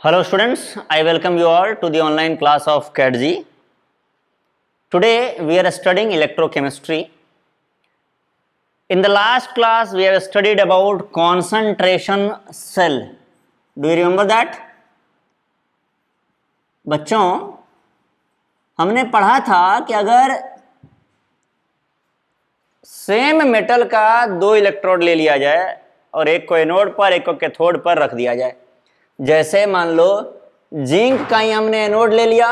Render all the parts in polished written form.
Hello students, I welcome you all to the online class of CATG. Today we are studying electrochemistry. In the last class we have studied about concentration cell. Do you remember that? बच्चों, हमने पढ़ा था कि अगर same metal का दो electrode ले लिया जाए और एक को एनोड पर एक को कैथोड पर रख दिया जाए, जैसे मान लो जिंक का ही हमने एनोड ले लिया,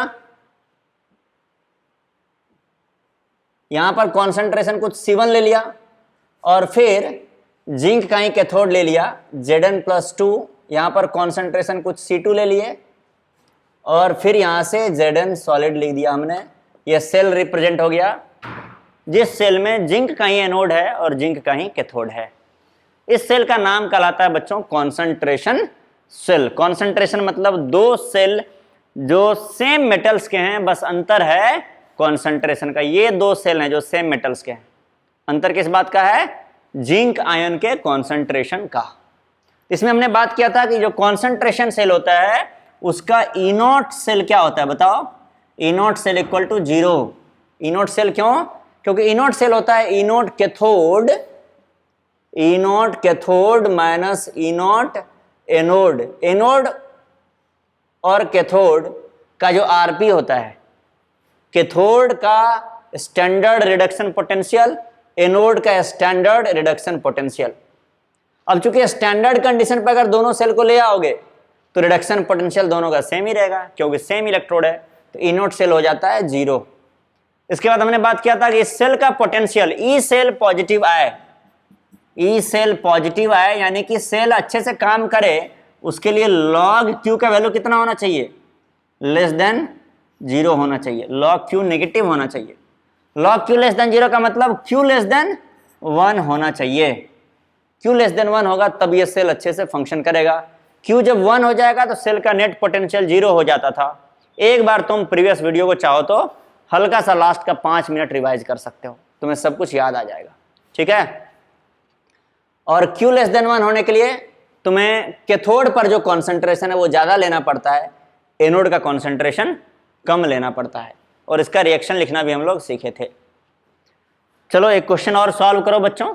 यहां पर कॉन्सेंट्रेशन कुछ C1 ले लिया और फिर जिंक का ही कैथोड ले लिया Zn+2, यहां पर कॉन्सेंट्रेशन कुछ C2 ले लिए और फिर यहां से Zn सॉलिड लिख दिया हमने। यह सेल रिप्रेजेंट हो गया जिस सेल में जिंक का ही एनोड है और जिंक का ही कैथोड है। इस सेल का नाम कहलाता है बच्चों कॉन्सेंट्रेशन सेल। कॉन्सेंट्रेशन मतलब दो सेल जो सेम मेटल्स के हैं, बस अंतर है कॉन्सेंट्रेशन का। ये दो सेल हैं जो सेम मेटल्स के हैं, अंतर किस बात का है? जिंक आयन के कॉन्सेंट्रेशन का। इसमें हमने बात किया था कि जो कॉन्सेंट्रेशन सेल होता है उसका ई नॉट सेल क्या होता है, बताओ? E naught cell equal to 0। E naught cell क्यों? क्योंकि ई नॉट सेल होता है E naught cathode minus E naught anode. Anode और कैथोड का जो आरपी होता है, कैथोड का स्टैंडर्ड रिडक्शन पोटेंशियल, एनोड का स्टैंडर्ड रिडक्शन पोटेंशियल। अब चूंकि स्टैंडर्ड कंडीशन पर अगर दोनों सेल को ले आओगे तो रिडक्शन पोटेंशियल दोनों का सेम ही रहेगा क्योंकि सेम इलेक्ट्रोड है, तो ई नॉट सेल हो जाता है 0। इसके बाद हमने बात किया था कि इस सेल का पोटेंशियल ई सेल पॉजिटिव आए, ई सेल पॉजिटिव आए यानी कि सेल अच्छे से काम करे, उसके लिए log Q का वैल्यू कितना होना चाहिए? लेस देन 0 होना चाहिए। log Q नेगेटिव होना चाहिए। log Q लेस देन 0 का मतलब Q लेस देन 1 होना चाहिए। Q लेस देन 1 होगा तब ये सेल अच्छे से फंक्शन करेगा। Q जब 1 हो जाएगा तो सेल का नेट पोटेंशियल 0 हो जाता था। एक बार तुम प्रीवियस वीडियो को चाहो तो हल्का सा लास्ट का 5 मिनट रिवाइज कर सकते हो, तुम्हें सब कुछ याद आ जाएगा। ठीक है। और Q लेस देन 1 होने के लिए तुम्हें कैथोड पर जो कॉन्सेंट्रेशन है वो ज़्यादा लेना पड़ता है, एनोड का कॉन्सेंट्रेशन कम लेना पड़ता है, और इसका रिएक्शन लिखना भी हम लोग सीखे थे। चलो एक क्वेश्चन और सॉल्व करो बच्चों।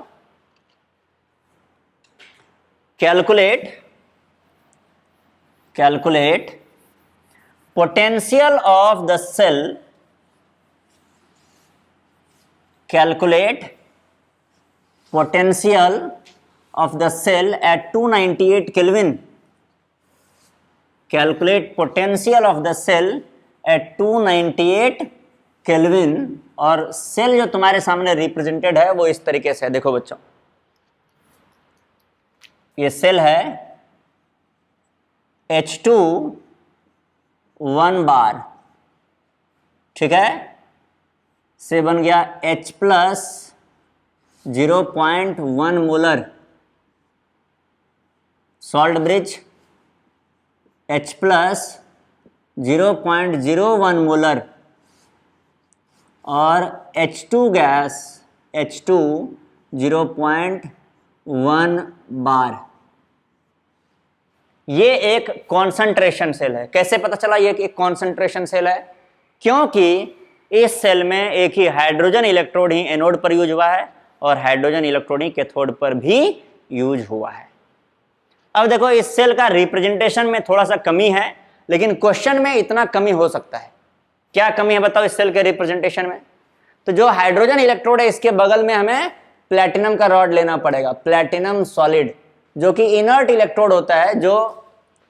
Calculate potential of the cell, calculate potential of the cell at 298 Kelvin. Calculate potential of the cell at 298 Kelvin। और सेल जो तुम्हारे सामने रिप्रेजेंटेड है वो इस तरीके से है। देखो बच्चों, ये सेल है H2 1 बार, ठीक है, से बन गया H plus 0.1 molar salt bridge, H plus 0.01 molar और H2 गैस H2 0.1 बार। ये एक कॉन्सेंट्रेशन सेल है। कैसे पता चला ये एक कॉन्सेंट्रेशन सेल है? क्योंकि इस सेल में एक ही हाइड्रोजन इलेक्ट्रोड ही एनोड पर यूज हुआ है और हाइड्रोजन इलेक्ट्रोड ही कैथोड पर भी यूज हुआ है। अब देखो इस सेल का रिप्रेजेंटेशन में थोड़ा सा कमी है, लेकिन क्वेश्चन में इतना कमी हो सकता है। क्या कमी है बताओ इस सेल के रिप्रेजेंटेशन में? तो जो हाइड्रोजन इलेक्ट्रोड है इसके बगल में हमें प्लैटिनम का रॉड लेना पड़ेगा, प्लैटिनम सॉलिड, जो कि इनर्ट इलेक्ट्रोड होता है, जो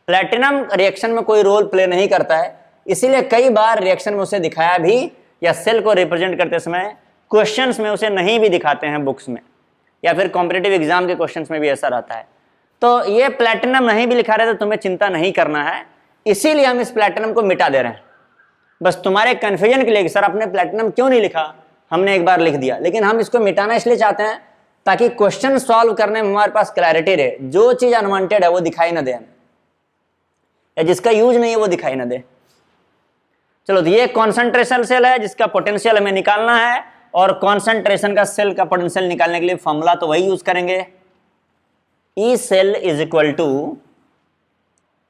प्लैटिनम रिएक्शन में कोई रोल प्ले नहीं करता है। इसीलिए कई बार रिएक्शन में उसे दिखाया भी, या सेल को रिप्रेजेंट करते समय क्वेश्चंस में उसे नहीं भी दिखाते हैं बुक्स में, या फिर कॉम्पिटिटिव एग्जाम के क्वेश्चंस में भी ऐसा रहता है। तो ये प्लैटिनम नहीं भी लिखा रहे तो तुम्हें चिंता नहीं करना है, इसीलिए हम इस प्लैटिनम को मिटा दे रहे हैं। बस तुम्हारे कंफ्यूजन के लिए कि सर आपने प्लैटिनम क्यों नहीं लिखा, हमने एक बार लिख दिया, लेकिन हम इसको मिटाना इसलिए चाहते हैं ताकि क्वेश्चन सॉल्व करने में हमारे पास क्लैरिटी रहे। जो चीज अनवांटेड है वो दिखाई ना दे हमें, या जिसका यूज नहीं है वो दिखाई ना दे। चलो, तो ये कॉन्सेंट्रेशन सेल है जिसका पोटेंशियल हमें निकालना है, और कॉन्सेंट्रेशन का सेल का पोटेंशियल निकालने के लिए फॉर्मूला तो वही यूज करेंगे, E cell is equal to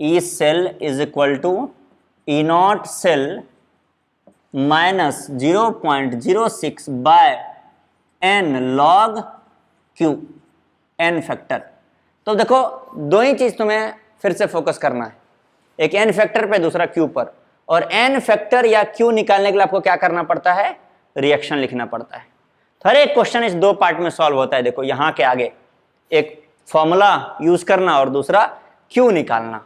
E cell is equal to E naught cell minus 0.06 by N log Q, N factor. तो देखो दो ही चीज तुम्हें फिर से फोकस करना है, एक एन फैक्टर पे, दूसरा क्यू पर। और एन फैक्टर या क्यू निकालने के लिए आपको क्या करना पड़ता है, रिएक्शन लिखना पड़ता है। तो हर एक क्वेश्चन इस दो पार्ट में सॉल्व होता है। देखो यहाँ के आगे एक फॉर्मूला यूज करना और दूसरा क्यू निकालना,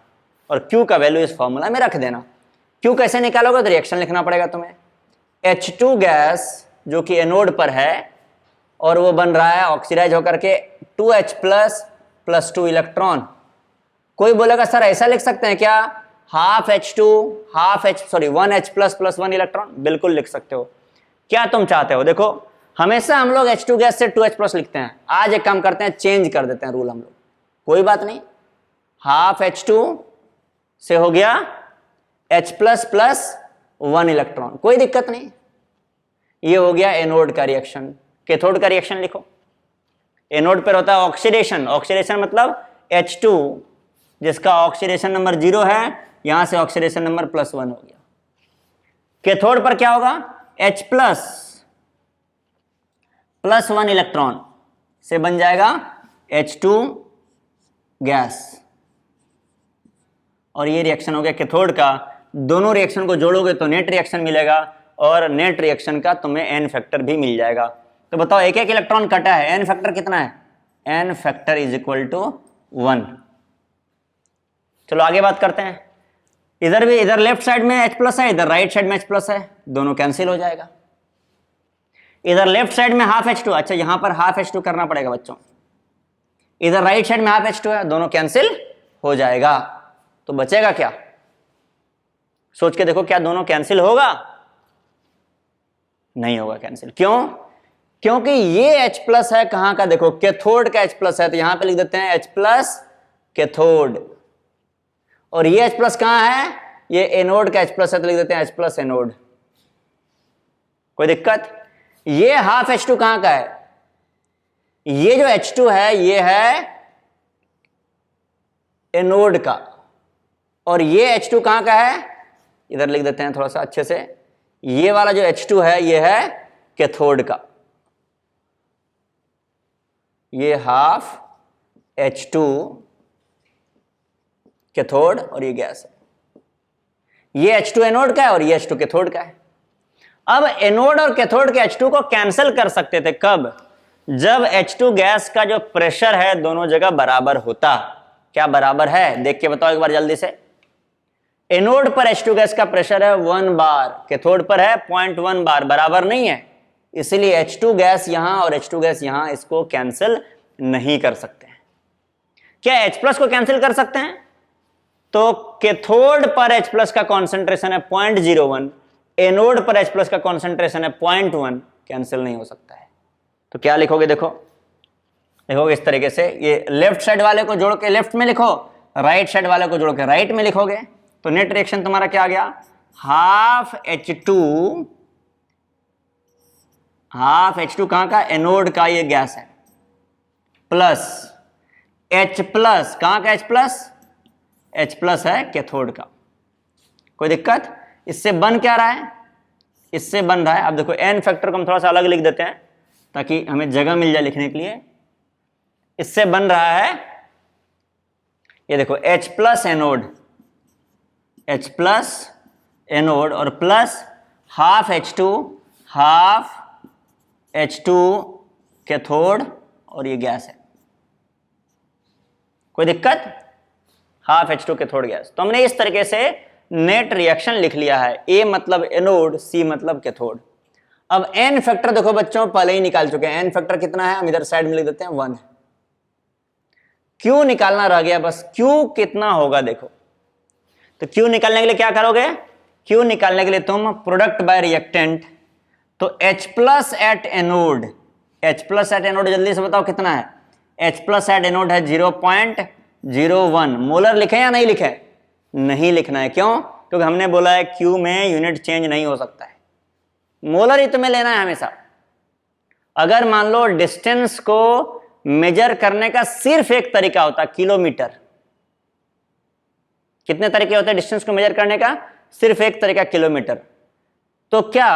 और क्यू का वैल्यू इस फॉर्मूला में रख देना। क्यू कैसे निकालोगे, तो रिएक्शन लिखना पड़ेगा तुम्हें। H2 गैस जो कि एनोड पर है और वो बन रहा है ऑक्सीडाइज होकर के 2H प्लस 2 इलेक्ट्रॉन। कोई बोलेगा सर ऐसा लिख सकते हैं क्या, half H2 1H plus 1 electron? बिल्कुल लिख सकते हो। क्या तुम चाहते हो, देखो हमेशा हम लोग H2 गैस से 2H प्लस लिखते हैं, आज एक काम करते हैं, चेंज कर देते हैं रूल हम लोग। कोई बात नहीं, हाफ H2 से हो गया H प्लस 1 इलेक्ट्रॉन, कोई दिक्कत नहीं। ये हो गया एनोड का रिएक्शन। कैथोड का रिएक्शन लिखो। एनोड पर होता है ऑक्सीडेशन, ऑक्सीडेशन मतलब H2 जिसका ऑक्सीडेशन नंबर 0 है, यहां से ऑक्सीडेशन नंबर +1 हो गया। कैथोड पर क्या होगा, H प्लस 1 इलेक्ट्रॉन से बन जाएगा H2 गैस, और ये रिएक्शन हो गया कैथोड का। दोनों रिएक्शन को जोड़ोगे तो नेट रिएक्शन मिलेगा, और नेट रिएक्शन का तुम्हें एन फैक्टर भी मिल जाएगा। तो बताओ एक एक इलेक्ट्रॉन कटा है, एन फैक्टर कितना है, N factor is equal to 1। चलो आगे बात करते हैं। इधर भी, इधर लेफ्ट साइड में H प्लस है, इधर राइट साइड में H प्लस है, दोनों कैंसिल हो जाएगा। इधर लेफ्ट साइड में हाफ H2, अच्छा यहां पर हाफ H2 करना पड़ेगा बच्चों। इधर राइट साइड में हाफ H2 है, दोनों कैंसिल हो जाएगा। तो बचेगा क्या, सोच के देखो, क्या दोनों कैंसिल होगा? नहीं होगा कैंसिल। क्यों? क्योंकि ये H प्लस है कहां का, देखो कैथोड का H प्लस है, तो यहां पे लिख देते हैं H प्लस कैथोड। और ये H प्लस कहां है, ये एनोड का H प्लस है, तो लिख देते हैं H प्लस एनोड। कोई दिक्कत? ये हाफ H2 कहां का है, ये जो H2 है ये है एनोड का, और ये H2 कहां का है, इधर लिख देते हैं थोड़ा सा अच्छे से, ये वाला जो H2 है ये है कैथोड का। ये हाफ H2 कैथोड और ये गैस है। ये H2 एनोड का है और ये H2 कैथोड का है। अब एनोड और कैथोड के H2 को कैंसिल कर सकते थे कब, जब H2 गैस का जो प्रेशर है दोनों जगह बराबर होता। क्या बराबर है, देख के बताओ एक बार जल्दी से। एनोड पर H2 गैस का प्रेशर है 1 बार, कैथोड पर है 0.1 बार, बराबर नहीं है, इसलिए H2 गैस यहां और H2 गैस यहां, इसको कैंसिल नहीं कर सकते हैं। क्या H प्लस को कैंसिल कर सकते हैं? तो कैथोड पर H प्लस का कॉन्सेंट्रेशन है 0.01, एनोड पर H प्लस का कॉन्सेंट्रेशन है 0.1, कैंसिल नहीं हो सकता है। तो क्या लिखोगे, देखो लिखोगे इस तरीके से, ये लेफ्ट साइड वाले को जोड़ के लेफ्ट में लिखो, राइट साइड वाले को जोड़ के राइट में लिखोगे, तो नेट रिएक्शन तुम्हारा क्या आ गया, हाफ H2 कहां का, एनोड का, ये गैस है, प्लस H प्लस कहां का, H प्लस है कैथोड का। कोई दिक्कत? इससे बन क्या रहा है, इससे बन रहा है, अब देखो एन फैक्टर को हम थोड़ा सा अलग लिख देते हैं ताकि हमें जगह मिल जाए लिखने के लिए। इससे बन रहा है, ये देखो H प्लस एनोड और प्लस हाफ H2 कैथोड और ये गैस है। कोई दिक्कत? Half H2 cathode gas. तो हमने इस तरीके से नेट रिएक्शन लिख लिया है, A मतलब एनोड, C मतलब कैथोड। अब एन फैक्टर देखो बच्चों पहले ही निकाल चुके हैं, एन फैक्टर कितना है हम इधर साइड में लिख देते हैं 1 है। क्यू निकालना रह गया बस, क्यू कितना होगा देखो। तो क्यू निकालने के लिए क्या करोगे, क्यू निकालने के लिए तुम प्रोडक्ट बाय रिएक्टेंट, तो H प्लस एट एनोड, जल्दी से बताओ कितना है, H प्लस एट एनोड है 0.01 मोलर। लिखे या नहीं लिखे? नहीं लिखना है, क्यों? क्योंकि हमने बोला है क्यू में यूनिट चेंज नहीं हो सकता है, मोलर ही तुम्हें लेना है हमेशा। अगर मान लो डिस्टेंस को मेजर करने का सिर्फ एक तरीका होता किलोमीटर, कितने तरीके होते हैं डिस्टेंस को मेजर करने का? सिर्फ एक तरीका किलोमीटर। तो क्या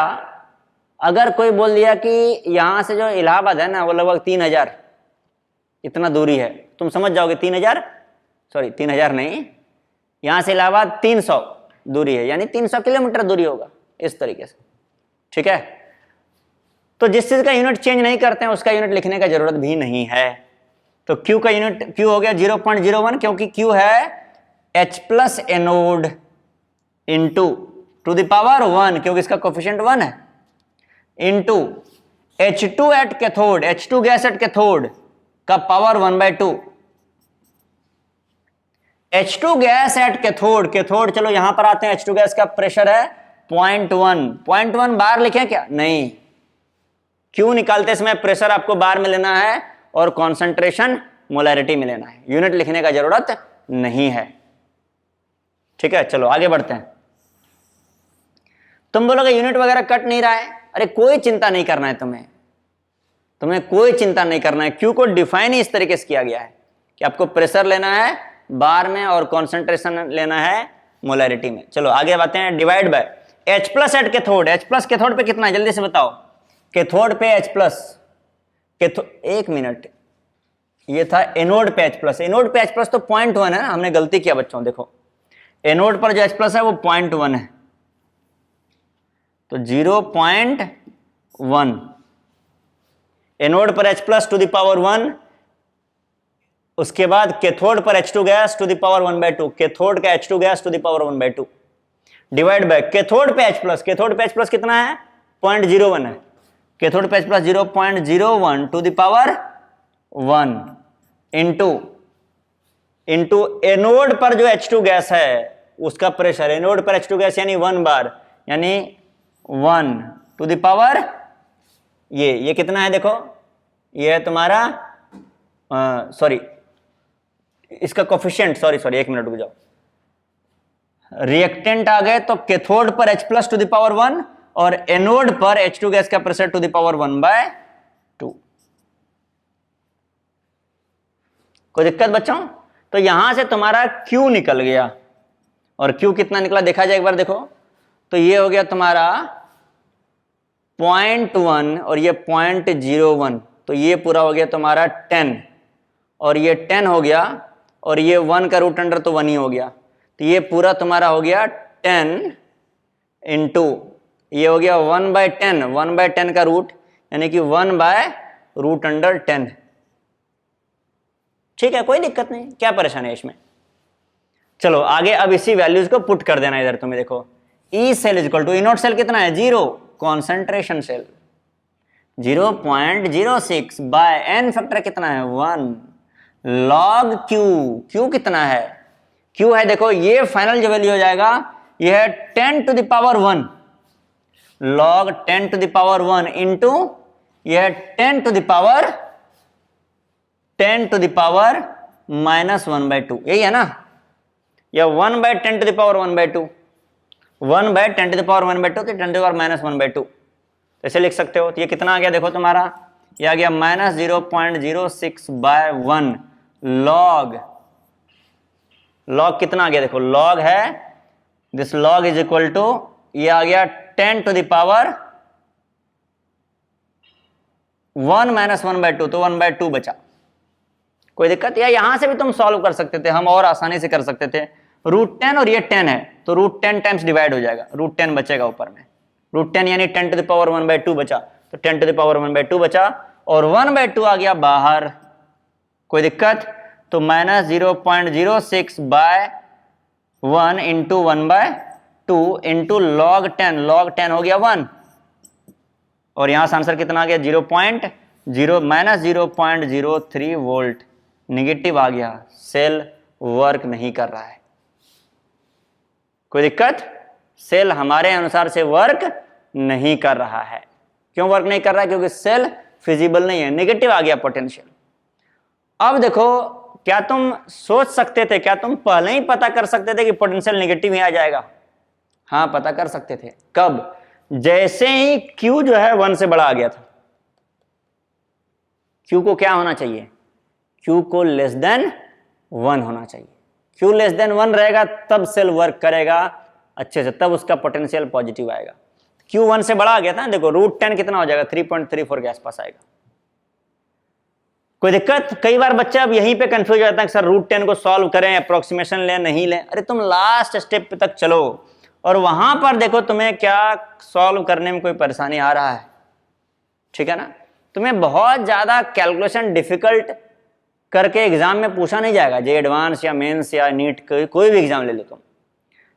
अगर कोई बोल दिया कि यहां से जो इलाहाबाद है ना वो लगभग 3000 इतना दूरी है, तुम समझ जाओगे 3000, सॉरी 3000 नहीं, यहां से इलाहाबाद 300 दूरी है, यानी 300 किलोमीटर दूरी होगा, इस तरीके से। ठीक है, तो जिस चीज का यूनिट चेंज नहीं करते हैं उसका यूनिट लिखने का जरूरत भी नहीं है। तो Q का यूनिट Q हो गया 0.01, क्योंकि Q है H plus anode into to the power 1, क्योंकि इसका कोफिशिएंट 1 है, into H2 at cathode, H2 gas at cathode का power 1/2। H2 gas at cathode, cathode चलो यहां पर आते हैं, H2 गैस का प्रेशर है 0.1 बार लिखे क्या? नहीं, Q निकालते समय प्रेशर आपको बार में लेना है और कॉन्सेंट्रेशन मोलैरिटी में लेना है, यूनिट लिखने का जरूरत नहीं है। ठीक है, चलो आगे बढ़ते हैं। तुम बोलोगे यूनिट वगैरह कट नहीं रहा है, अरे कोई चिंता नहीं करना है, तुम्हें कोई चिंता नहीं करना है। Q को डिफाइन ही इस तरीके से किया गया है कि आपको प्रेशर लेना है बार में और कॉन्सेंट्रेशन लेना है मोलैरिटी में। चलो आगे बातें हैं। Divide by H plus at cathode, H plus cathode पे कितना है जल्दी से बताओ? कैथोड पे H प्लस, एक मिनट, ये था एनोड पे H प्लस, एनोड पे H प्लस तो 0.1 है ना, हमने गलती किया बच्चों, देखो एनोड पर जो H प्लस है वो 0.1 है, तो 0.1 एनोड पर H plus to the power 1, उसके बाद कैथोड पर H2 gas to the power 1/2, cathode का H2 gas to the power 1/2, divide by cathode पे H प्लस, कैथोड पे H प्लस कितना है? 0.01 है, कैथोड पे H plus 0.01 to the power 1 into anode पर जो H2 गैस है उसका प्रेशर, एनोड पर H2 गैस यानी 1 बार, यानी 1 टू द पावर ये कितना है? देखो ये है तुम्हारा सॉरी इसका कोफिशिएंट, सॉरी एक मिनट रुक जाओ, रिएक्टेंट आ गए, तो कैथोड पर H plus to the power 1 और एनोड पर H2 गैस का प्रेशर टू द पावर 1/2। कोई दिक्कत बच्चों? तो यहां से तुम्हारा Q निकल गया, और Q कितना निकला देखा जाए एक बार, देखो तो ये हो गया तुम्हारा 0.1 और ये 0.01, तो ये पूरा हो गया तुम्हारा 10, और ये 10 हो गया, और ये 1 का रूट अंडर तो 1 ही हो गया, तो ये पूरा तुम्हारा हो गया 10 इंटू ये हो गया 1/10, 1/10 का रूट यानी कि 1/√10। ठीक है, कोई दिक्कत नहीं, क्या परेशानी है इसमें। चलो आगे, अब इसी वैल्यूज को पुट कर देना इधर, तुम्हें देखो E cell is equal to, E naught cell कितना है? 0, concentration cell 0.06 by N factor कितना है? 1 लॉग Q कितना है? Q है देखो, ये फाइनल जो वैल्यू हो जाएगा ये है 10 to the power 1 log 10 to the power 1 into ये है 10 टू द पावर -1/2, यही है ना? या 1/10 to the power 1/2, 1/10 to the power 1/2 तो 10 टू द पावर -1/2, ऐसे लिख सकते हो। तो ये कितना आ गया देखो तुम्हारा, ये आ गया -0.06 बाय 1 लॉग कितना आ गया देखो, लॉग है this log is equal to, ये आ गया 10 टू द पावर 1 -1/2, तो 1/2 बचा। कोई दिक्कत? या यहां से भी तुम सॉल्व कर सकते थे, हम और आसानी से कर सकते थे। √10 और ये 10 है तो √10 टाइम्स डिवाइड हो जाएगा, √10 बचेगा ऊपर में, √10 यानी 10 टू द पावर 1/2 बचा, तो 10 टू द पावर 1/2 बचा, और 1/2 आ गया बाहर। कोई दिक्कत? तो -0.06 बाय 1 इंटू 1/2 इंटू लॉग 10 हो गया 1, और यहां से आंसर कितना आ गया? 0.03 वोल्ट निगेटिव आ गया, सेल वर्क नहीं कर रहा है। कोई दिक्कत? सेल हमारे अनुसार से वर्क नहीं कर रहा है। क्यों वर्क नहीं कर रहा है? क्योंकि सेल फिजिबल नहीं है, नेगेटिव आ गया पोटेंशियल। अब देखो, क्या तुम सोच सकते थे, क्या तुम पहले ही पता कर सकते थे कि पोटेंशियल नेगेटिव ही आ जाएगा? हाँ, पता कर सकते थे। कब? जैसे ही Q जो है 1 से बड़ा आ गया था। Q को क्या होना चाहिए? Q को लेस देन 1 होना चाहिए। Q लेस देन 1 रहेगा तब सेल वर्क करेगा अच्छे से, तब उसका पोटेंशियल पॉजिटिव आएगा। Q 1 से बड़ा आ गया था, देखो √10 कितना हो जाएगा, 3.34 के आसपास आएगा। कोई दिक्कत? कई बार बच्चा अब यहीं पे कंफ्यूज हो जाता है कि सर √10 को सॉल्व करें, अप्रोक्सीमेशन लें नहीं लें। अरे तुम लास्ट स्टेप तक चलो और वहां पर देखो तुम्हें क्या सॉल्व करने में कोई परेशानी आ रहा है, ठीक है ना। तुम्हें बहुत ज्यादा कैलकुलेशन डिफिकल्ट करके एग्जाम में पूछा नहीं जाएगा, जे एडवांस या मेंस या नीट कोई भी एग्जाम ले लो तुम।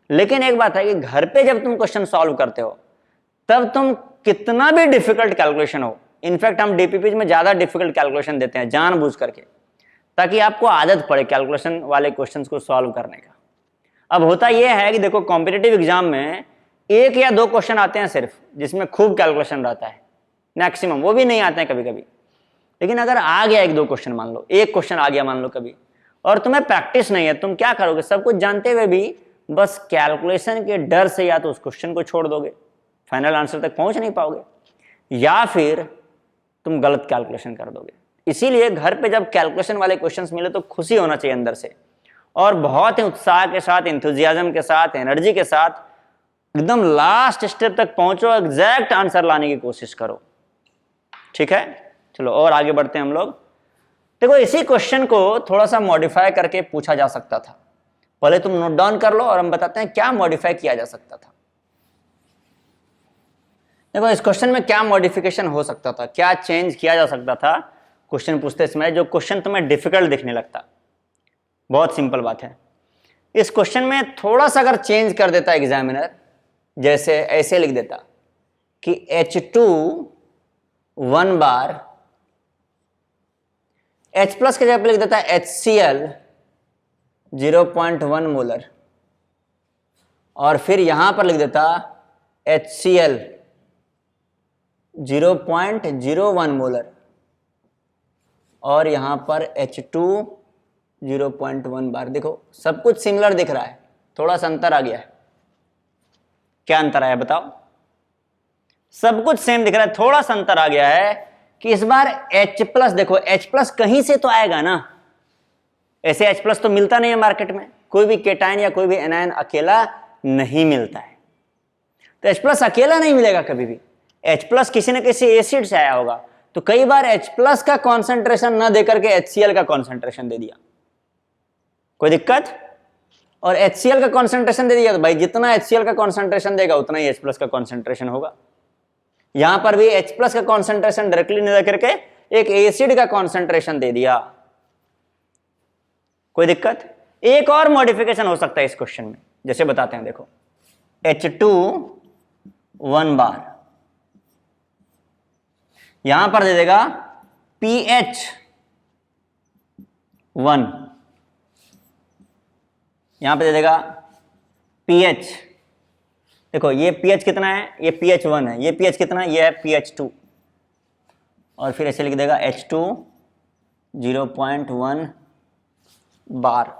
लेकिन एक बात है कि घर पे जब तुम क्वेश्चन सॉल्व करते हो तब तुम कितना भी डिफिकल्ट कैलकुलेशन हो, इनफैक्ट हम डीपीपी में ज्यादा डिफिकल्ट कैलकुलेशन देते हैं जानबूझ करके, ताकि आपको आदत पड़े कैलकुलेशन वाले क्वेश्चंस को सॉल्व करने का। अब होता यह है कि देखो कॉम्पिटिटिव एग्जाम में 1 या 2 क्वेश्चन आते हैं सिर्फ जिसमें खूब कैलकुलेशन रहता है, मैक्सिमम, वो भी नहीं आते हैं कभी कभी। लेकिन अगर आ गया 1-2 क्वेश्चन, मान लो 1 क्वेश्चन आ गया मान लो कभी, और तुम्हें प्रैक्टिस नहीं है, तुम क्या करोगे? सब कुछ जानते हुए भी बस कैलकुलेशन के डर से या तो उस क्वेश्चन को छोड़ दोगे, फाइनल आंसर तक पहुंच नहीं पाओगे, या फिर तुम गलत कैलकुलेशन कर दोगे। इसीलिए घर पे जब कैलकुलेशन वाले क्वेश्चंस मिले तो खुशी होना चाहिए अंदर से, और बहुत ही उत्साह के साथ, एंथुजियाज्म के साथ, एनर्जी के साथ एकदम लास्ट स्टेप तक पहुंचो, एग्जैक्ट आंसर लाने की कोशिश करो, ठीक है। चलो और आगे बढ़ते हैं हम लोग। देखो इसी क्वेश्चन को थोड़ा सा मॉडिफाई करके पूछा जा सकता था। पहले तुम नोट डाउन कर लो और हम बताते हैं क्या मॉडिफाई किया जा सकता था। देखो इस क्वेश्चन में क्या मॉडिफिकेशन हो सकता था, क्या चेंज किया जा सकता था क्वेश्चन पूछते समय, जो क्वेश्चन तुम्हें डिफिकल्ट दिखने लगता। बहुत सिंपल बात है, इस क्वेश्चन में थोड़ा सा अगर चेंज कर देता एग्जामिनर, जैसे ऐसे लिख देता कि H2 1 बार, H प्लस के जगह पे लिख देता है HCl 0.1 मोलर, और फिर यहां पर लिख देता HCl 0.01 मोलर, और यहां पर H2 0.1 बार। देखो सब कुछ सिमिलर दिख रहा है, थोड़ा सा अंतर आ गया है। क्या अंतर आया बताओ? सब कुछ सेम दिख रहा है, थोड़ा सा अंतर आ गया है कि इस बार H प्लस, देखो H प्लस कहीं से तो आएगा ना, ऐसे H प्लस तो मिलता नहीं है मार्केट में, कोई भी केटायन या कोई भी एनायन अकेला नहीं मिलता है, तो H प्लस अकेला नहीं मिलेगा कभी भी। H प्लस किसी न किसी एसिड से आया होगा, तो कई बार H प्लस का कॉन्सेंट्रेशन ना देकर के HCl का कॉन्सेंट्रेशन दे दिया, कोई दिक्कत? और HCl का कॉन्सेंट्रेशन दे दिया तो भाई जितना HCl का कॉन्सेंट्रेशन देगा उतना ही H प्लस का कॉन्सेंट्रेशन होगा। यहां पर भी H प्लस का कॉन्सेंट्रेशन डायरेक्टली नहीं देकर के एक एसिड का कॉन्सेंट्रेशन दे दिया, कोई दिक्कत? एक और मॉडिफिकेशन हो सकता है इस क्वेश्चन में, जैसे बताते हैं। देखो H2 1 बार, यहां पर दे देगा pH 1, यहां पे दे देगा pH, देखो ये pH कितना है, ये pH 1 है, ये pH कितना है, ये है pH 2, और फिर ऐसे लिख देगा H2 0.1 बार।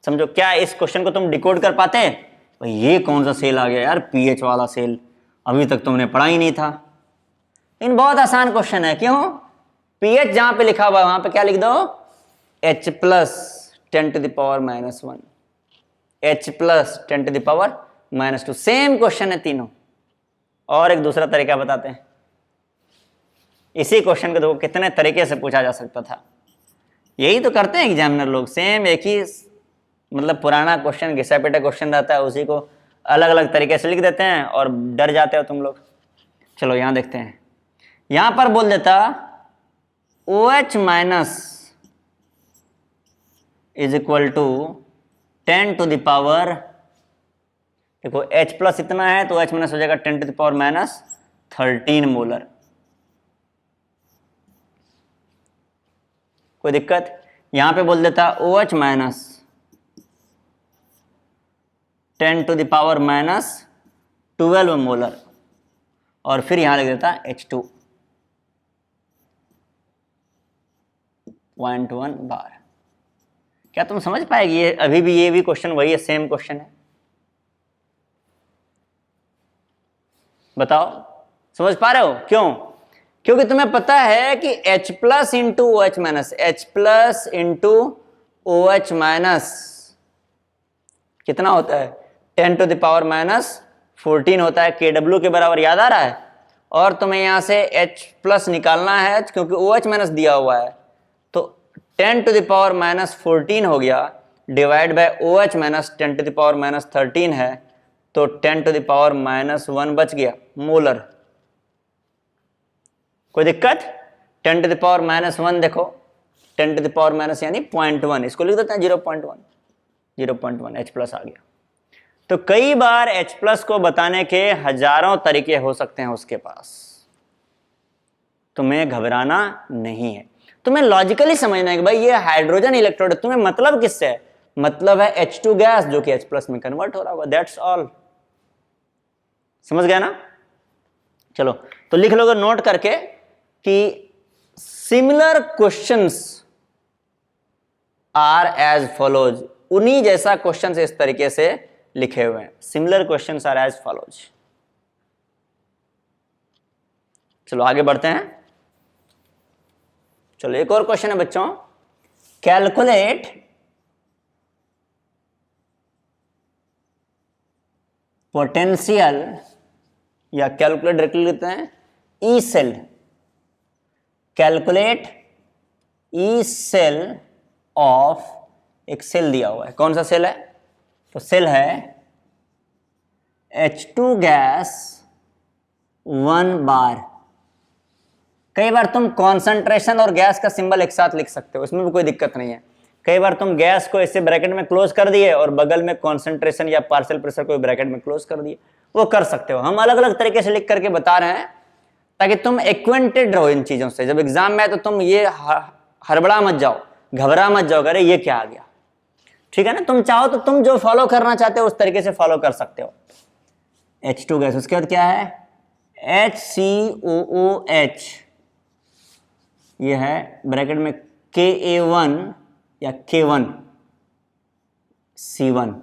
समझो क्या इस क्वेश्चन को तुम डिकोड कर पाते? भाई ये कौन सा सेल आ गया यार, पीएच वाला सेल, अभी तक तुमने पढ़ा ही नहीं था। लेकिन बहुत आसान क्वेश्चन है, क्यों? पीएच जहां पे लिखा हुआ है वहां पे क्या लिख दो, H plus 10 to the power -1, H plus 10 to the power -2। Same question है तीनों। और एक दूसरा तरीका बताते हैं, इसी क्वेश्चन को देखो कितने तरीके से पूछा जा सकता था। यही तो करते हैं एग्जामिनर लोग, सेम एक ही मतलब पुराना क्वेश्चन, घिसा पिटा क्वेश्चन रहता है, उसी को अलग अलग तरीके से लिख देते हैं और डर जाते हो तुम लोग। चलो यहां देखते हैं, यहां पर बोल देता OH minus is equal to 10 to the power, देखो H प्लस इतना है तो OH माइनस हो जाएगा 10 to the power -13 मोलर। कोई दिक्कत? यहां पे बोल देता OH minus 10 to the power -12 molar, और फिर यहां लिख देता H2 0.1 बार। क्या तुम समझ पाएगी? ये अभी भी ये भी क्वेश्चन वही है, सेम क्वेश्चन है। बताओ समझ पा रहे हो? क्यों? क्योंकि तुम्हें पता है कि H plus into O H minus, H plus into O H minus कितना होता है, 10 टू द पावर माइनस 14 होता है, KW के बराबर, याद आ रहा है। और तुम्हें यहां से H प्लस निकालना है क्योंकि OH माइनस दिया हुआ है, तो 10 टू द पावर माइनस 14 हो गया, divide by OH minus 10 to the power minus 13 है, तो 10 टू द पावर माइनस 1 बच गया मोलर। कोई दिक्कत? 10 टू द पावर माइनस 1 देखो, 10 टू द पावर माइनस यानी 0.1, इसको लिख देते हैं 0.1, 0.1 H प्लस आ गया। तो कई बार H प्लस को बताने के हजारों तरीके हो सकते हैं उसके पास, तुम्हें घबराना नहीं है, तुम्हें लॉजिकली समझना है कि भाई ये हाइड्रोजन इलेक्ट्रोड, तुम्हें मतलब किससे है, मतलब है H2 गैस जो कि H प्लस में कन्वर्ट हो रहा होगा, दैट्स ऑल। समझ गया ना? चलो तो लिख लोगे नोट करके कि similar questions are as follows, उन्हीं जैसा क्वेश्चन इस तरीके से लिखे हुए हैं, similar questions are as follows. चलो आगे बढ़ते हैं। चलो एक और क्वेश्चन है बच्चों, कैलकुलेट पोटेंशियल, या कैलकुलेट डायरेक्टली लिखते हैं E cell, calculate E cell of, एक सेल दिया हुआ है, कौन सा सेल है, तो सेल है H2 गैस 1 बार। कई बार तुम कॉन्सेंट्रेशन और गैस का सिंबल एक साथ लिख सकते हो, इसमें भी कोई दिक्कत नहीं है। कई बार तुम गैस को ऐसे ब्रैकेट में क्लोज कर दिए और बगल में कॉन्सेंट्रेशन या पार्शियल प्रेशर को ब्रैकेट में क्लोज कर दिए, वो कर सकते हो। हम अलग अलग तरीके से लिख करके बता रहे हैं ताकि तुम एक्वेंटेड रहो इन चीजों से, जब एग्जाम में आए तो तुम ये हड़बड़ा मत जाओ, घबरा मत जाओ, अरे ये क्या आ गया, ठीक है ना। तुम चाहो तो तुम जो फॉलो करना चाहते हो उस तरीके से फॉलो कर सकते हो। H2 गैस, उसके बाद क्या है HCOOH, ये है ब्रैकेट में Ka1 या K1 C1,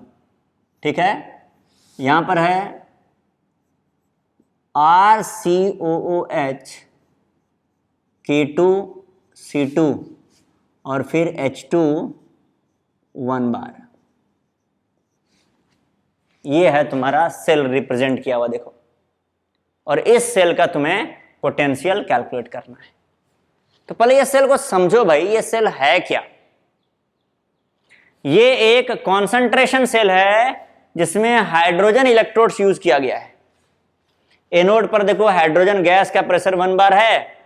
ठीक है। यहां पर है RCOOH K2 C2 और फिर H2 1 बार। ये है तुम्हारा सेल रिप्रेजेंट किया हुआ, देखो। और इस सेल का तुम्हें पोटेंशियल कैलकुलेट करना है। तो पहले ये सेल को समझो भाई, ये सेल है क्या। ये एक कॉन्सेंट्रेशन सेल है जिसमें हाइड्रोजन इलेक्ट्रोड्स यूज किया गया है। एनोड पर देखो हाइड्रोजन गैस का प्रेशर 1 बार है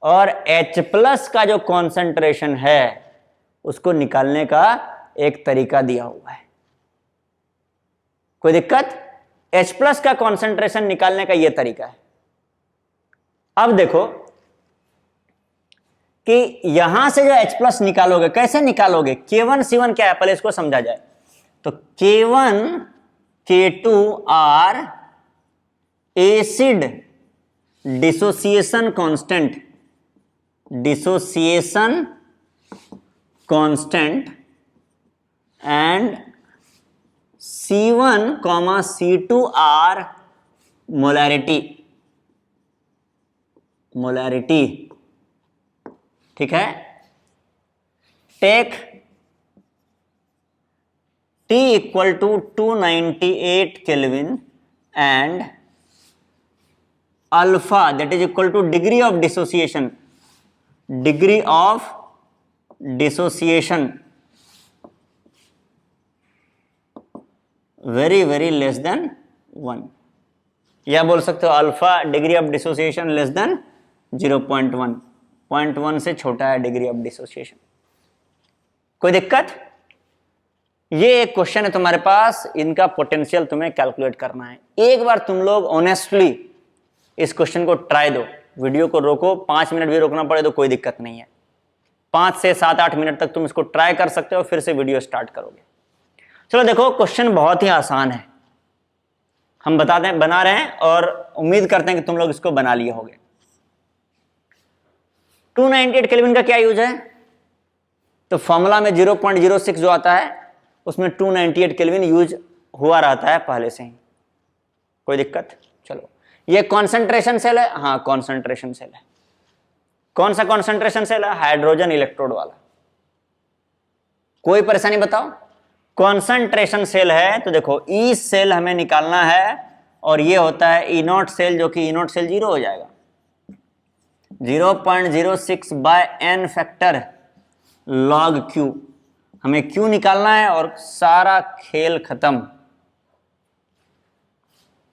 और H प्लस का जो कॉन्सेंट्रेशन है उसको निकालने का एक तरीका दिया हुआ है। कोई दिक्कत? H प्लस का कॉन्सेंट्रेशन निकालने का यह तरीका है। अब देखो कि यहां से जो H प्लस निकालोगे, कैसे निकालोगे, K1 C1 क्या है पहले इसको समझा जाए। तो K1 K2 are acid dissociation constant, dissociation constant, and C1, C2 are molarity, molarity, ठीक है। Take T equal to 298 kelvin and alpha that is equal to degree of dissociation, degree of dissociation very very less than 1, या बोल सकते हो alpha degree of dissociation less than 0.1, 0.1 से छोटा है degree of dissociation. कोई दिक्कत? ये एक क्वेश्चन है तुम्हारे पास, इनका पोटेंशियल तुम्हें कैलकुलेट करना है। एक बार तुम लोग ऑनेस्टली इस क्वेश्चन को ट्राई दो, वीडियो को रोको, 5 मिनट भी रोकना पड़े तो कोई दिक्कत नहीं है, 5 से 7-8 मिनट तक तुम इसको ट्राई कर सकते हो, फिर से वीडियो स्टार्ट करोगे। चलो देखो, क्वेश्चन बहुत ही आसान है, हम बता दें, बना रहे हैं और उम्मीद करते हैं कि तुम लोग इसको बना लिए होगे। 298 केल्विन का क्या यूज है, तो फॉर्मूला में 0.06 जो आता है उसमें 298 केल्विन यूज हुआ रहता है पहले से ही। कोई दिक्कत? चलो, ये कॉन्सेंट्रेशन सेल है, हाँ कॉन्सेंट्रेशन सेल है। कौन सा कॉन्सेंट्रेशन सेल है? हाइड्रोजन इलेक्ट्रोड वाला। कोई परेशानी बताओ? कॉन्सेंट्रेशन सेल है तो देखो ई सेल हमें निकालना है और ये होता है ई नॉट सेल, जो कि ई नॉट सेल 0 हो जाएगा 0.06 by N factor log Q. हमें क्यू निकालना है और सारा खेल खत्म,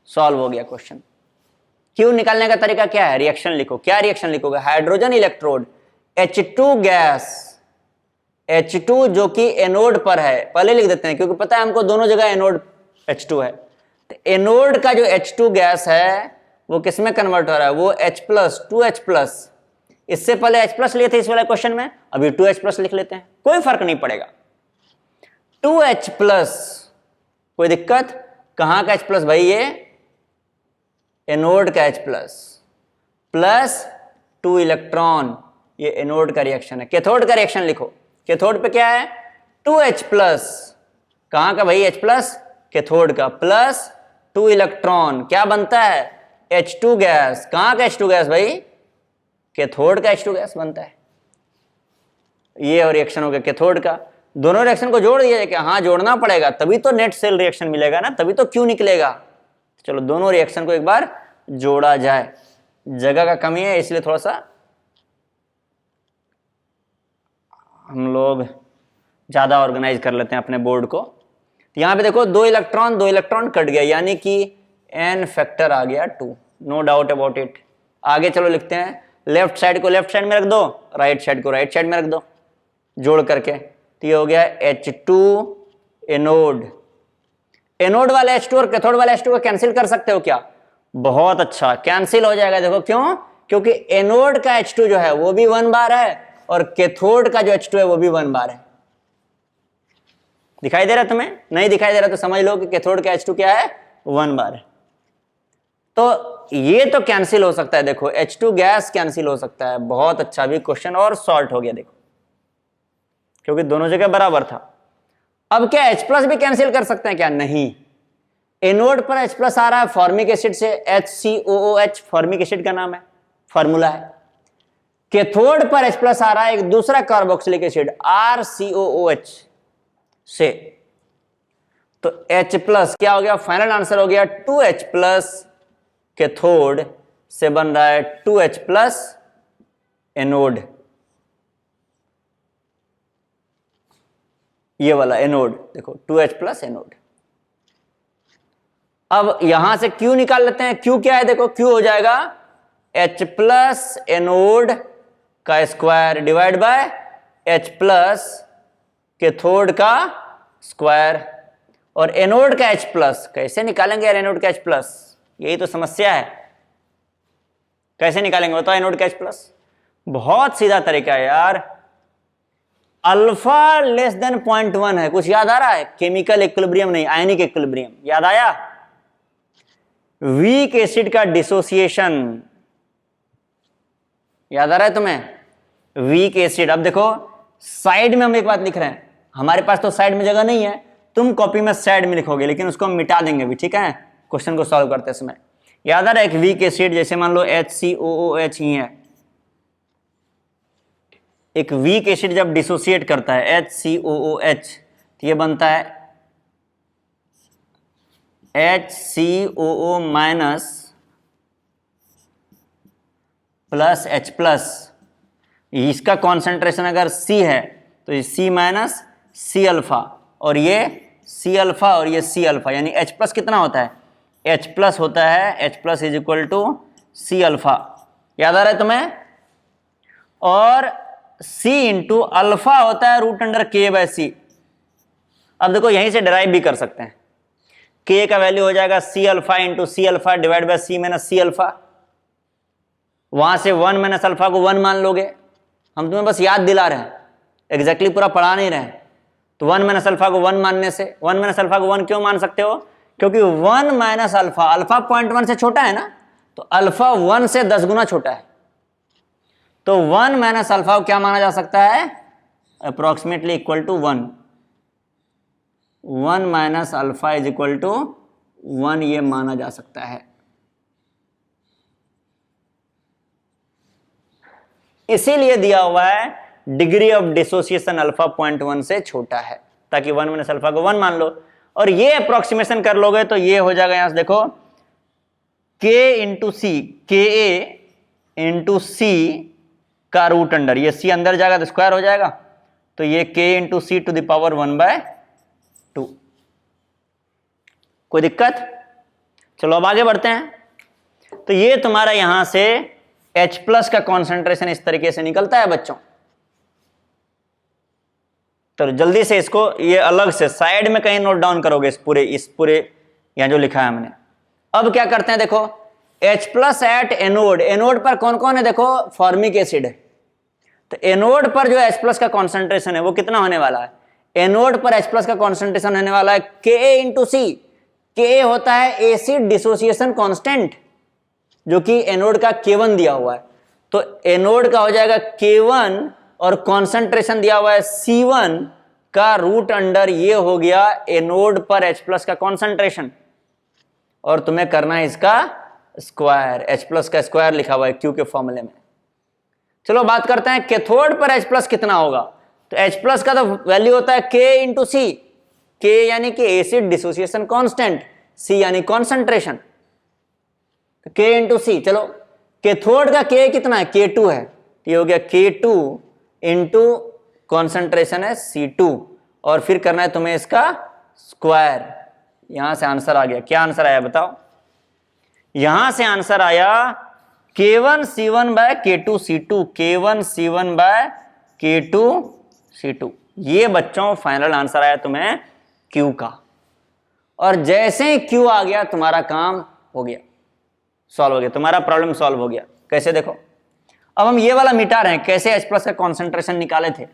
सॉल्व हो गया क्वेश्चन। क्यू निकालने का तरीका क्या है? रिएक्शन लिखो। क्या रिएक्शन लिखोगे? Hydrogen electrode H2 gas, H2 जो कि एनोड पर है, पहले लिख देते हैं क्योंकि पता है हमको दोनों जगह एनोड H2 है। तो एनोड का जो H2 गैस है वो किस में कन्वर्ट हो रहा है? वो H+, 2H+। इससे पहले H+ लिए थे इस वाले क्वेश्चन में, अभी 2H+ लिख लेते हैं, कोई फर्क नहीं पड़ेगा। 2H+, कोई दिक्कत? कहां का H+ भाई? ये एनोड का H+, प्लस 2 इलेक्ट्रॉन, ये एनोड का रिएक्शन है। कैथोड का रिएक्शन लिखो। कैथोड पे क्या है? 2H+, कहां का भाई H+? कैथोड का, प्लस 2 इलेक्ट्रॉन, क्या बनता है? H2 gas. कहां का H2 गैस भाई? कैथोड का H2 गैस बनता है। ये और रिएक्शन हो गया कैथोड का। दोनों रिएक्शन को जोड़ दिया जाए, हाँ जोड़ना पड़ेगा, तभी तो नेट सेल रिएक्शन मिलेगा ना, तभी तो क्यू निकलेगा। चलो दोनों रिएक्शन को एक बार जोड़ा जाए। जगह का कमी है इसलिए थोड़ा सा हम लोग ज्यादा ऑर्गेनाइज कर लेते हैं अपने बोर्ड को। तो यहां पे देखो 2 इलेक्ट्रॉन कट गया, यानी कि एन फैक्टर आ गया 2, नो डाउट अबाउट इट। आगे चलो लिखते हैं, लेफ्ट साइड को लेफ्ट साइड में रख दो, राइट साइड को राइट साइड में रख दो जोड़ करके। तो ये हो गया H2 एनोड। एनोड वाले H2 और कैथोड वाले H2 को कैंसिल कर सकते हो क्या? बहुत अच्छा, कैंसिल हो जाएगा। देखो क्यों? क्योंकि एनोड का H2 जो है वो भी 1 बार है और कैथोड का जो H2 है वो भी 1 बार है। दिखाई दे रहा है तुम्हें? नहीं दिखाई दे रहा तो समझ लो कि कैथोड का H2 क्या है? 1 बार है। तो ये तो कैंसिल हो सकता है, देखो H2 गैस कैंसिल हो सकता है। बहुत अच्छा, भी क्वेश्चन और सॉल्व हो गया देखो, क्योंकि दोनों जगह बराबर था। अब क्या H+ भी कैंसिल कर सकते हैं क्या? नहीं। एनोड पर H+ आ रहा है फॉर्मिक एसिड से, HCOOH फॉर्मिक एसिड का नाम है, फार्मूला है। कैथोड पर H+ आ रहा है एक दूसरा कार्बोक्सिलिक एसिड RCOOH से। तो H+ क्या हो गया? फाइनल आंसर हो गया 2H+। कैथोड से बन रहा है 2H+ एनोड, ये वाला एनोड देखो 2H+ एनोड। अब यहां से Q निकाल लेते हैं। Q क्या है? देखो Q हो जाएगा H+ एनोड का square divide by H+ cathode का स्क्वायर। और एनोड का H+ कैसे निकालेंगे यार? एनोड का H+, यही तो समस्या है, कैसे निकालेंगे बताओ एनोड का H+? बहुत सीधा तरीका है यार, अल्फा लेस देन 0.1 है। कुछ याद आ रहा है? केमिकल इक्विलिब्रियम नहीं, आयनिक इक्विलिब्रियम याद आया? वीक एसिड का डिसोसिएशन याद आ रहा है तुम्हें? Weak acid. अब देखो साइड में हम एक बात लिख रहे हैं, हमारे पास तो साइड में जगह नहीं है, तुम कॉपी में साइड में लिखोगे, लेकिन उसको हम मिटा देंगे भी, ठीक है, क्वेश्चन को सॉल्व करते समय। याद आ रहा है? एक वीक एसिड जैसे मान लो HCOOH ही है, एक वीक एसिड जब डिसोसिएट करता है HCOOH तो ये बनता है HCOO माइनस प्लस H+। इसका कॉन्सेंट्रेशन अगर C है तो ये C माइनस C अल्फा, और ये C अल्फा और ये C अल्फा, यानी H+ कितना होता है? H+ होता है H+ is equal to C alpha. याद आ रहा है तुम्हें? और C इंटू अल्फा होता है √K/C। अब देखो यहीं से डिराइव भी कर सकते हैं, K का वैल्यू हो जाएगा C alpha into C alpha divide by C minus C alpha. वहां से 1 माइनस अल्फा को 1 मान लोगे, हम तुम्हें बस याद दिला रहे हैं, एग्जैक्टली पूरा पढ़ा नहीं रहे हैं। तो 1 माइनस अल्फा को 1 मानने से, 1 माइनस अल्फा को 1 क्यों मान सकते हो? क्योंकि 1 माइनस अल्फा, अल्फा 0.1 से छोटा है ना, तो अल्फा 1 से 10 गुना छोटा है। तो 1 माइनस अल्फा को क्या माना जा सकता है? Approximately equal to 1। 1 minus alpha is equal to 1 ये माना जा सकता है। इसीलिए दिया हुआ है डिग्री ऑफ डिसोसिएशन अल्फा 0.1 से छोटा है, ताकि 1 माइनस अल्फा को 1 मान लो। और ये अप्रोक्सीमेशन कर लोगे तो ये हो जाएगा, यहां से देखो k इंटू सी, के ए इंटू सी का रूट अंडर, ये सी अंदर जाएगा तो स्क्वायर हो जाएगा, तो ये k into C to the power 1/2। कोई दिक्कत? चलो अब आगे बढ़ते हैं। तो ये तुम्हारा यहां से H प्लस का कॉन्सेंट्रेशन इस तरीके से निकलता है बच्चों। तो जल्दी से इसको ये अलग से साइड में कहीं नोट डाउन करोगे, इस पूरे यहां जो लिखा है हमने। अब क्या करते हैं, देखो H plus at anode, anode पर कौन कौन है, देखो फॉर्मिक एसिड है। तो एनोड पर जो H प्लस का कॉन्सेंट्रेशन है वो कितना होने वाला है, एनोड पर H प्लस का कॉन्सेंट्रेशन होने वाला है Ka इंटू सी। Ka होता है एसिड डिसोसिएशन कांस्टेंट, जो कि एनोड का K1 दिया हुआ है। तो एनोड का हो जाएगा K1 और कॉन्सेंट्रेशन दिया हुआ है C1 का रूट अंडर, ये हो गया एनोड पर H प्लस का कॉन्सेंट्रेशन। और तुम्हें करना है इसका स्क्वायर, H प्लस का स्क्वायर लिखा हुआ है Q के फॉर्मूले में। चलो बात करते हैं कैथोड पर H प्लस कितना होगा। तो H प्लस का तो वैल्यू होता है K इंटू सी, K यानी कि एसिड डिसोसिएशन कांस्टेंट, C यानी कॉन्सेंट्रेशन, K इंटू सी। चलो कैथोड का K कितना है, K2 है, ये हो गया K2 इंटू कॉन्सेंट्रेशन है C2, और फिर करना है तुम्हें इसका स्क्वायर। यहां से आंसर आ गया, क्या आंसर आया बताओ, यहां से आंसर आया K1 C1 bye K2 C2, K1 C1 bye K2 C2। ये बच्चों फाइनल आंसर आया तुम्हें Q का। और जैसे ही Q आ गया तुम्हारा काम हो गया, सॉल्व हो गया, तुम्हारा प्रॉब्लम सॉल्व हो गया। कैसे देखो, अब हम ये वाला मिटा रहे हैं, कैसे H प्लस का कॉन्सेंट्रेशन निकाले थे।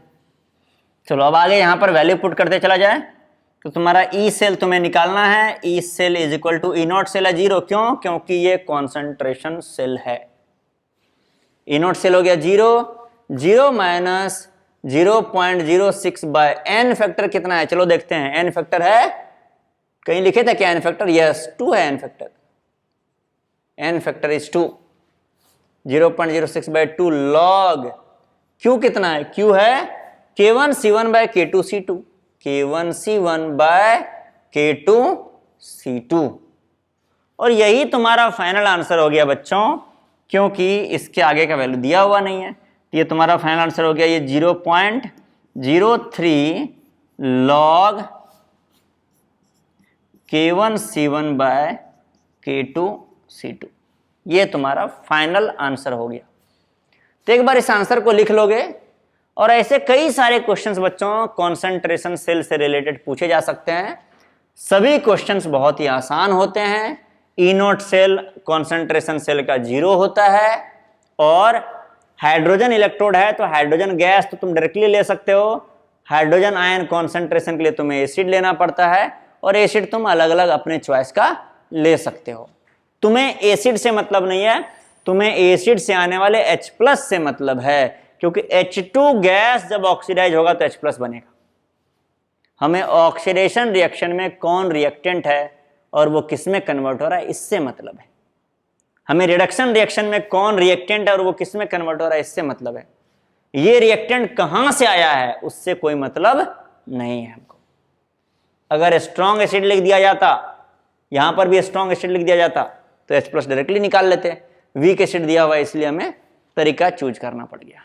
चलो अब आगे यहां पर वैल्यू पुट करते चला जाए। तो तुम्हारा ई सेल तुम्हें निकालना है, E cell is equal to E naught cell है 0, क्यों, क्योंकि ये कॉन्सेंट्रेशन सेल है। ई नॉट सेल हो गया 0, 0 माइनस 0.06 बाय एन फैक्टर कितना है, चलो देखते हैं। एन फैक्टर है, कहीं लिखे थे क्या एन फैक्टर, यस 2 है N factor, N factor is 2, 0.06 by 2 log Q कितना है, क्यू है K1 C1 bye K2 C2, K1 C1 bye K2 C2। और यही तुम्हारा फाइनल आंसर हो गया बच्चों, क्योंकि इसके आगे का वैल्यू दिया हुआ नहीं है। ये तुम्हारा फाइनल आंसर हो गया, ये 0.03 log K1 C1 bye K2 C2, ये तुम्हारा फाइनल आंसर हो गया। तो एक बार इस आंसर को लिख लोगे, और ऐसे कई सारे क्वेश्चंस बच्चों कॉन्सेंट्रेशन सेल से रिलेटेड पूछे जा सकते हैं। सभी क्वेश्चंस बहुत ही आसान होते हैं। ई नोट सेल कॉन्सेंट्रेशन सेल का 0 होता है, और हाइड्रोजन इलेक्ट्रोड है तो हाइड्रोजन गैस तो तुम डायरेक्टली ले सकते हो। हाइड्रोजन आयन कॉन्सेंट्रेशन के लिए तुम्हें एसिड लेना पड़ता है, और एसिड तुम अलग अलग अपने चॉइस का ले सकते हो। तुम्हें एसिड से मतलब नहीं है, तुम्हें एसिड से आने वाले H प्लस से मतलब है, क्योंकि H2 गैस जब ऑक्सीडाइज होगा तो H प्लस बनेगा। हमें ऑक्सीडेशन रिएक्शन में कौन रिएक्टेंट है और वो किस में कन्वर्ट हो रहा है, इससे मतलब है। हमें रिडक्शन रिएक्शन में कौन रिएक्टेंट है और वो किस में कन्वर्ट हो रहा है, इससे मतलब है। ये रिएक्टेंट कहां से आया है उससे कोई मतलब नहीं है हमको। अगर स्ट्रॉन्ग एसिड लिख दिया जाता, यहां पर भी स्ट्रॉन्ग एसिड लिख दिया जाता, तो H प्लस डायरेक्टली निकाल लेते। वीक एसिड दिया हुआ है, इसलिए हमें तरीका चूज करना पड़ गया।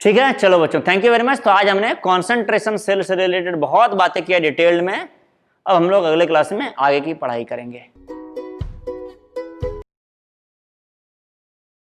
ठीक है, चलो बच्चों, थैंक यू वेरी मच। तो आज हमने कॉन्सेंट्रेशन सेल से रिलेटेड बहुत बातें किया डिटेल्ड में। अब हम लोग अगले क्लास में आगे की पढ़ाई करेंगे।